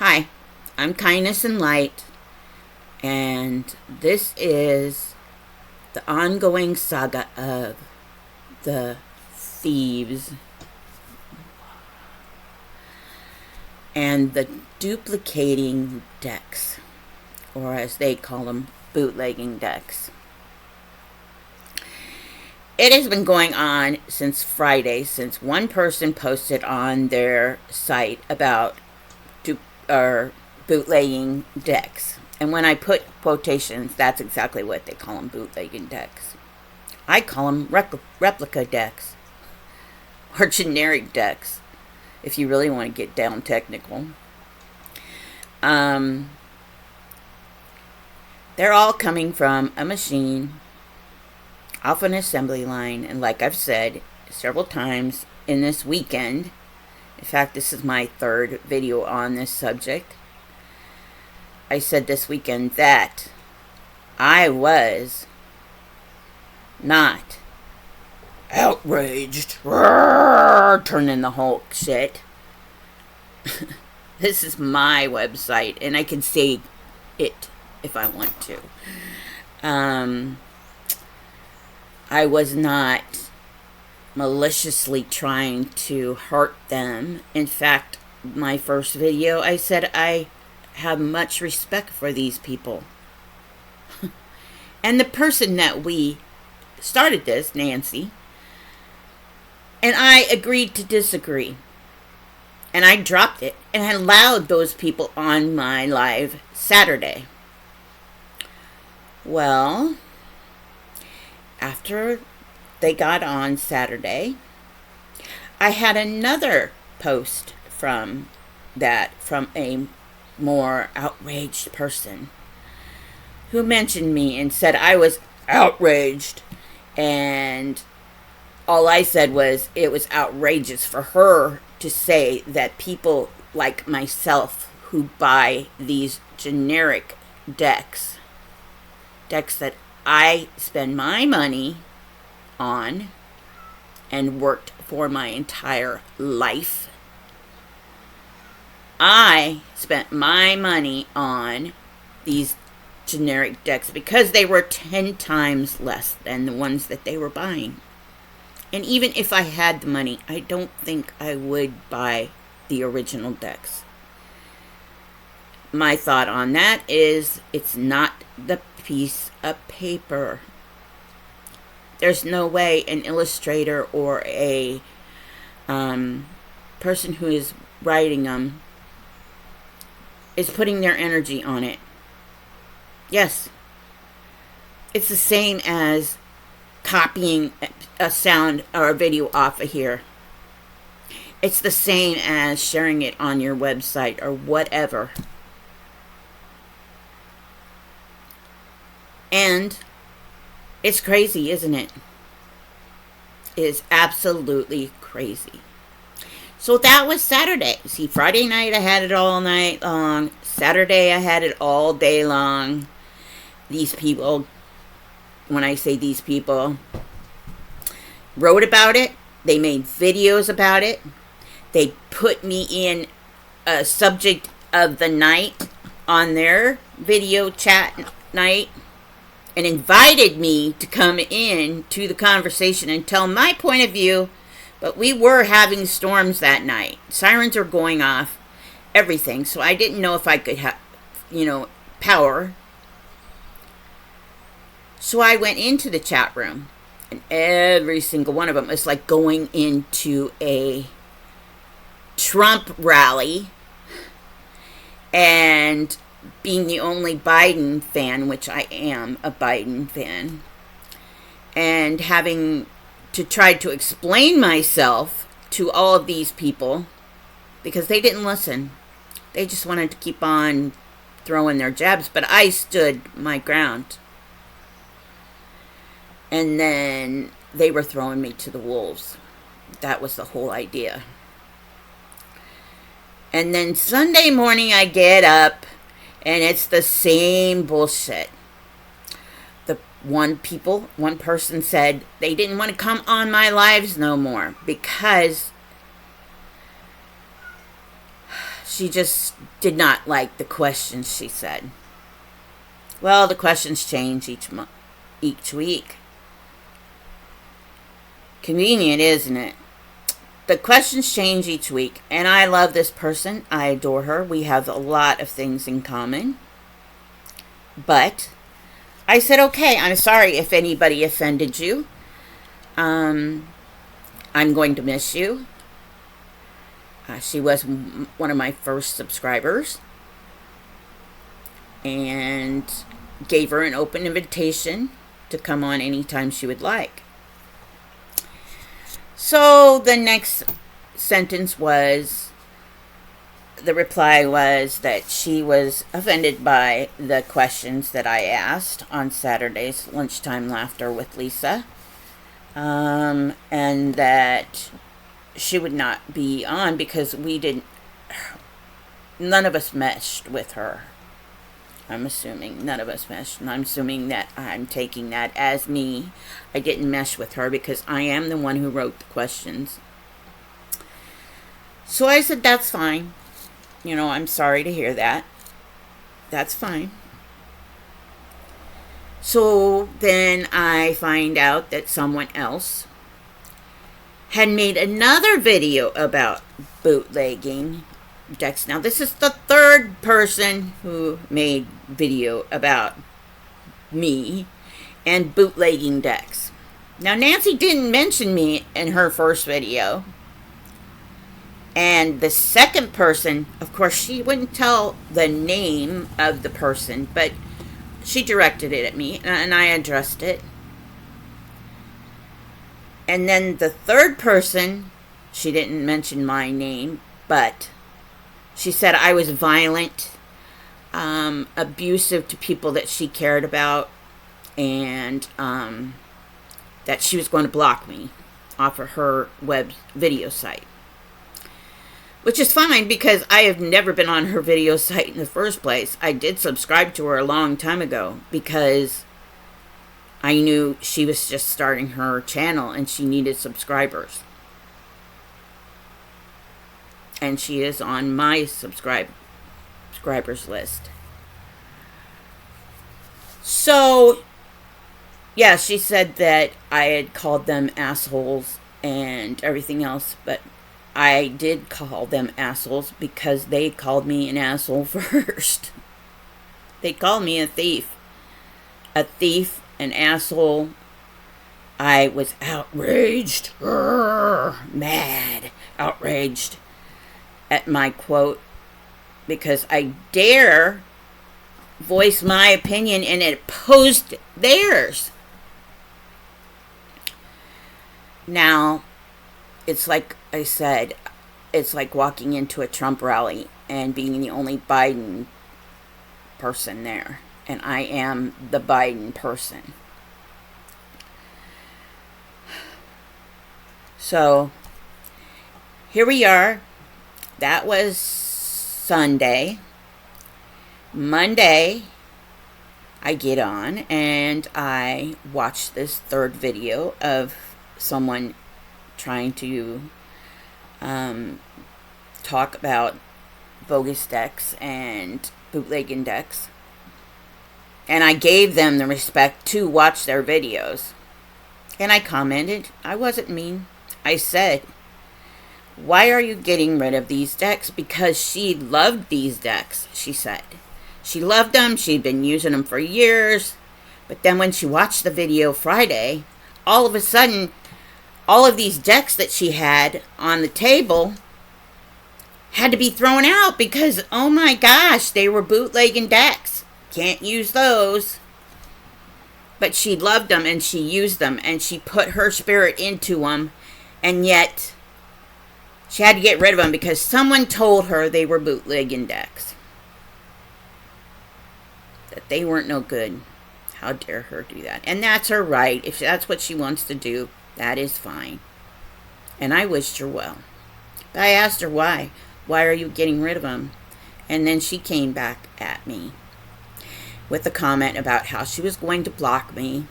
Hi, I'm Kindness and Light, and this is the ongoing saga of the thieves and the duplicating decks, or as they call them, bootlegging decks. It has been going on since Friday, since one person posted on their site about bootlegging decks. And when I put quotations, that's exactly what they call them, bootlegging decks. I call them replica decks or generic decks, if you really want to get down technical. They're all coming from a machine off an assembly line, and like I've said several times in this weekend, in fact, this is my third video on this subject. I said this weekend that I was not outraged, turning the Hulk shit. This is my website, and I can say it if I want to. I was not maliciously trying to hurt them. In fact, my first video, I said I have much respect for these people. And the person that we started this, Nancy, and I agreed to disagree. And I dropped it and allowed those people on my live Saturday. Well, after they got on Saturday, I had another post from a more outraged person who mentioned me and said I was outraged, and all I said was it was outrageous for her to say that people like myself who buy these generic decks that I spend my money on and worked for my entire life. I spent my money on these generic decks because they were 10 times less than the ones that they were buying. And even if I had the money, I don't think I would buy the original decks. My thought on that is it's not the piece of paper. There's no way an illustrator or a person who is writing them is putting their energy on it. Yes. It's the same as copying a sound or a video off of here. It's the same as sharing it on your website or whatever. And it's crazy, isn't it? It is absolutely crazy. So that was Saturday. See, Friday night I had it all night long. Saturday I had it all day long. These people, when I say these people, wrote about it. They made videos about it. They put me in a subject of the night on their video chat night and invited me to come in to the conversation and tell my point of view. But we were having storms that night. Sirens are going off, everything. So I didn't know if I could have, power. So I went into the chat room, and every single one of them is like going into a Trump rally and being the only Biden fan, which I am a Biden fan, and having to try to explain myself to all of these people because they didn't listen. They just wanted to keep on throwing their jabs, but I stood my ground. And then they were throwing me to the wolves. That was the whole idea. And then Sunday morning I get up and it's the same bullshit. One person said they didn't want to come on my lives no more because She just did not like the questions, she said. Well, the questions change each week. Convenient, isn't it? The questions change each week, and I love this person. I adore her. We have a lot of things in common. But I said, okay, I'm sorry if anybody offended you. I'm going to miss you. She was one of my first subscribers, and gave her an open invitation to come on anytime she would like. So the next sentence was, the reply was that she was offended by the questions that I asked on Saturday's Lunchtime Laughter with Lisa, and that she would not be on because none of us meshed with her. I'm assuming none of us meshed, and I'm assuming that I'm taking that as me. I didn't mesh with her because I am the one who wrote the questions. So I said, that's fine. I'm sorry to hear that. That's fine. So then I find out that someone else had made another video about bootlegging decks. Now, this is the third person who made video about me and bootlegging decks. Now, Nancy didn't mention me in her first video. And the second person, of course, she wouldn't tell the name of the person, but she directed it at me, and I addressed it. And then the third person, she didn't mention my name, but she said I was violent, abusive to people that she cared about, and that she was going to block me off of her web video site. Which is fine, because I have never been on her video site in the first place. I did subscribe to her a long time ago because I knew she was just starting her channel and she needed subscribers. And she is on my subscribers list. So, yeah, she said that I had called them assholes and everything else, but I did call them assholes because they called me an asshole first. They called me a thief. An asshole. I was outraged, mad, outraged at my quote because I dare voice my opinion and it opposed theirs. Now, it's like I said, it's like walking into a Trump rally and being the only Biden person there. And I am the Biden person. So, here we are. That was Sunday. Monday, I get on and I watch this third video of someone trying to talk about bogus decks and bootlegging decks. And I gave them the respect to watch their videos. And I commented. I wasn't mean. I said, why are you getting rid of these decks? Because she loved these decks, she said. She loved them. She'd been using them for years. But then when she watched the video Friday, all of a sudden, all of these decks that she had on the table had to be thrown out because, oh my gosh, they were bootlegging decks. Can't use those. But she loved them and she used them and she put her spirit into them, and yet she had to get rid of them because someone told her they were bootlegging decks. That they weren't no good. How dare her do that? And that's her right. If that's what she wants to do, that is fine. And I wished her well. But I asked her why. Why are you getting rid of them? And then she came back at me with a comment about how she was going to block me,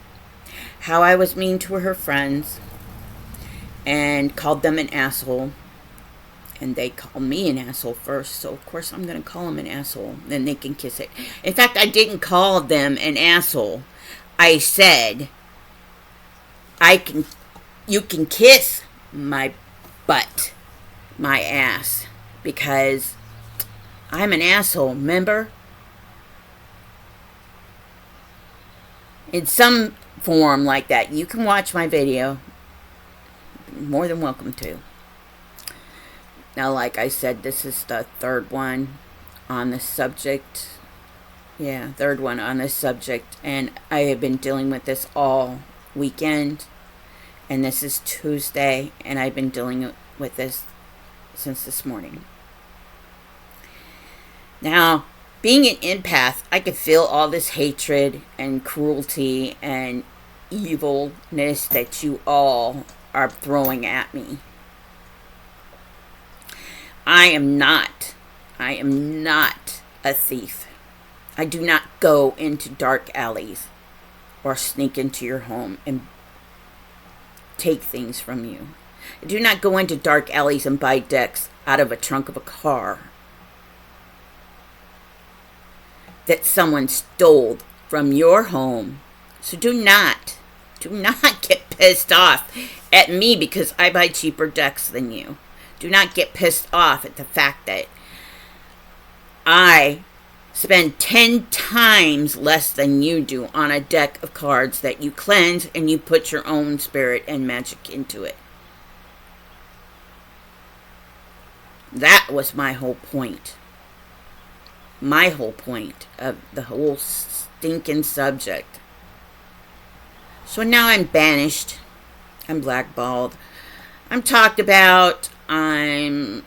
how I was mean to her friends, and called them an asshole, And they call me an asshole first, so of course I'm going to call them an asshole. Then they can kiss it. In fact, I didn't call them an asshole. I said, you can kiss my butt, my ass, because I'm an asshole, remember? In some form like that. You can watch my video. More than welcome to. Now, like I said, this is the third one on this subject. Yeah, third one on this subject. And I have been dealing with this all weekend. And this is Tuesday. And I've been dealing with this since this morning. Now, being an empath, I could feel all this hatred and cruelty and evilness that you all are throwing at me. I am not a thief. I do not go into dark alleys or sneak into your home and take things from you. I do not go into dark alleys and buy decks out of a trunk of a car that someone stole from your home. So do not get pissed off at me because I buy cheaper decks than you. Do not get pissed off at the fact that I spend 10 times less than you do on a deck of cards that you cleanse and you put your own spirit and magic into it. That was my whole point. My whole point of the whole stinking subject. So now I'm banished. I'm blackballed. I'm talked about. I'm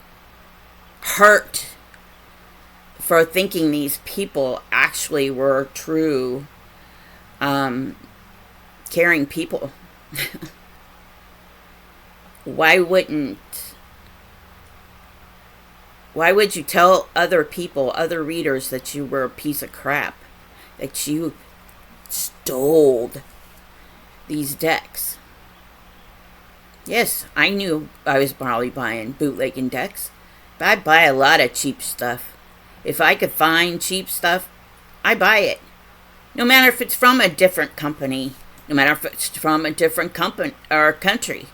hurt for thinking these people actually were true, caring people. Why would you tell other people, other readers, that you were a piece of crap? That you stole these decks? Yes, I knew I was probably buying bootlegging decks, but I buy a lot of cheap stuff. If I could find cheap stuff, I buy it. No matter if it's from a different company, no matter if it's from a different company or country.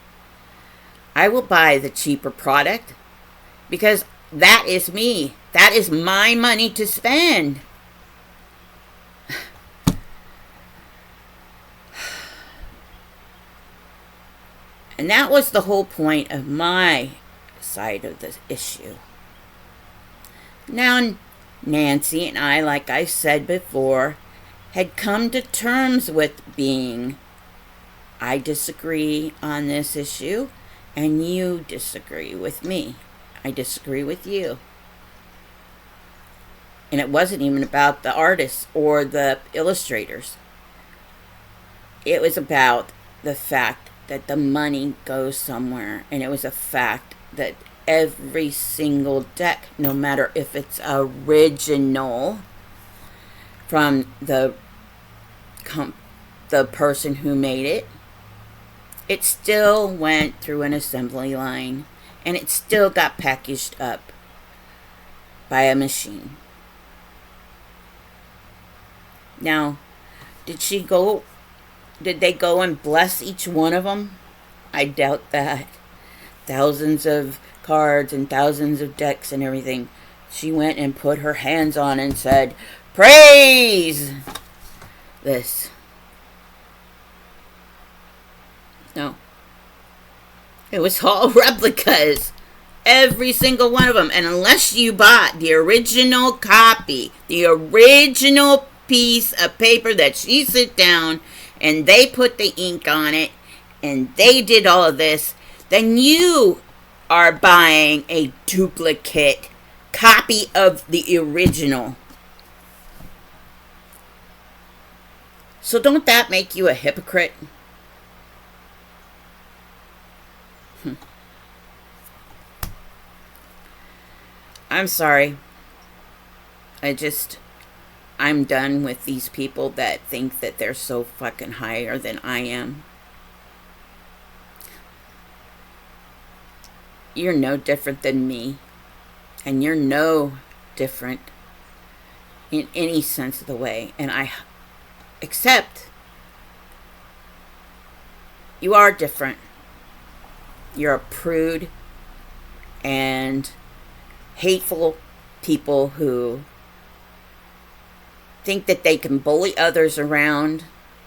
I will buy the cheaper product because that is me. That is my money to spend. And that was the whole point of my side of the issue. Now, Nancy and I, like I said before, had come to terms with being, I disagree on this issue, and you disagree with me. I disagree with you. And it wasn't even about the artists or the illustrators. It was about the fact that the money goes somewhere. And it was a fact that every single deck, no matter if it's original from the person who made it, it still went through an assembly line and it still got packaged up by a machine. Now, did they go and bless each one of them? I doubt that. Thousands of cards and thousands of decks and everything. She went and put her hands on and said, "Praise this." No. It was all replicas. Every single one of them. And unless you bought the original copy, the original piece of paper that she sit down and they put the ink on it and they did all of this, then you are buying a duplicate copy of the original. So don't that make you a hypocrite? I'm sorry. I'm done with these people that think that they're so fucking higher than I am. You're no different than me. And you're no different in any sense of the way. And I accept you are different. You're a prude and hateful people who think that they can bully others around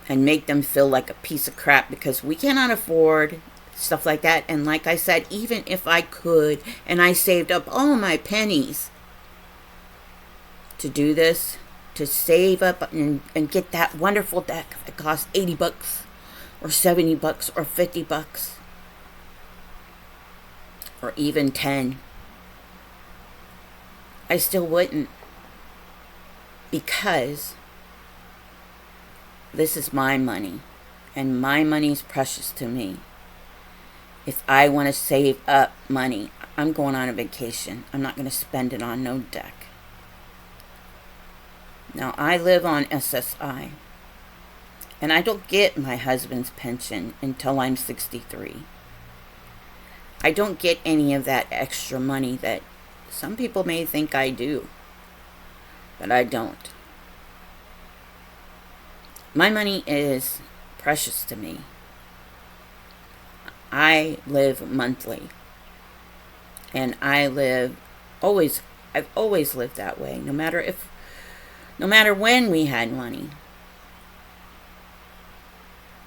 and make them feel like a piece of crap because we cannot afford stuff like that. And like I said, even if I could and I saved up all my pennies to do this, to save up and get that wonderful deck that costs $80 or $70 or $50 or even 10, I still wouldn't, because this is my money and my money's precious to me. If I want to save up money, I'm going on a vacation. I'm not going to spend it on no deck. Now, I live on SSI, and I don't get my husband's pension until I'm 63. I don't get any of that extra money that some people may think I do, but I don't. My money is precious to me. I live monthly, and I've always lived that way, no matter when we had money.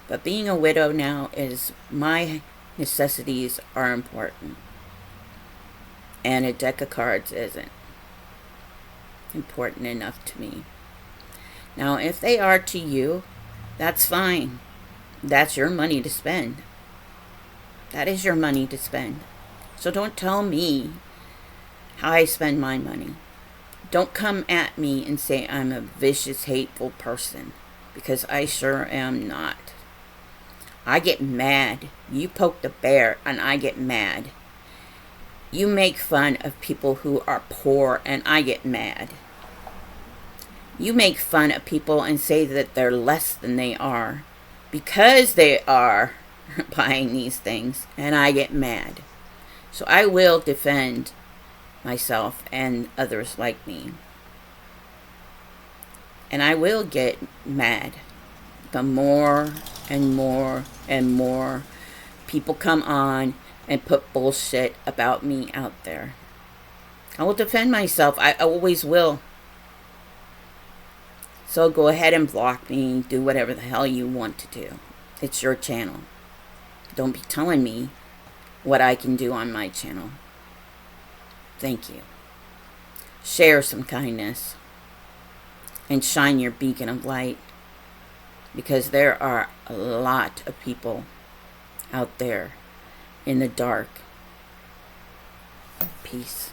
But being a widow now is my necessities are important. And a deck of cards isn't important enough to me. Now, if they are to you, that's fine. That's your money to spend. That is your money to spend. So don't tell me how I spend my money. Don't come at me and say I'm a vicious, hateful person, because I sure am not. I get mad. You poke the bear and I get mad. You make fun of people who are poor and I get mad. You make fun of people and say that they're less than they are because they are buying these things, and I get mad. So I will defend myself and others like me. And I will get mad the more and more and more people come on and put bullshit about me out there. I will defend myself. I always will. So go ahead and block me. Do whatever the hell you want to do. It's your channel. Don't be telling me what I can do on my channel. Thank you. Share some kindness and shine your beacon of light, because there are a lot of people out there in the dark. Peace.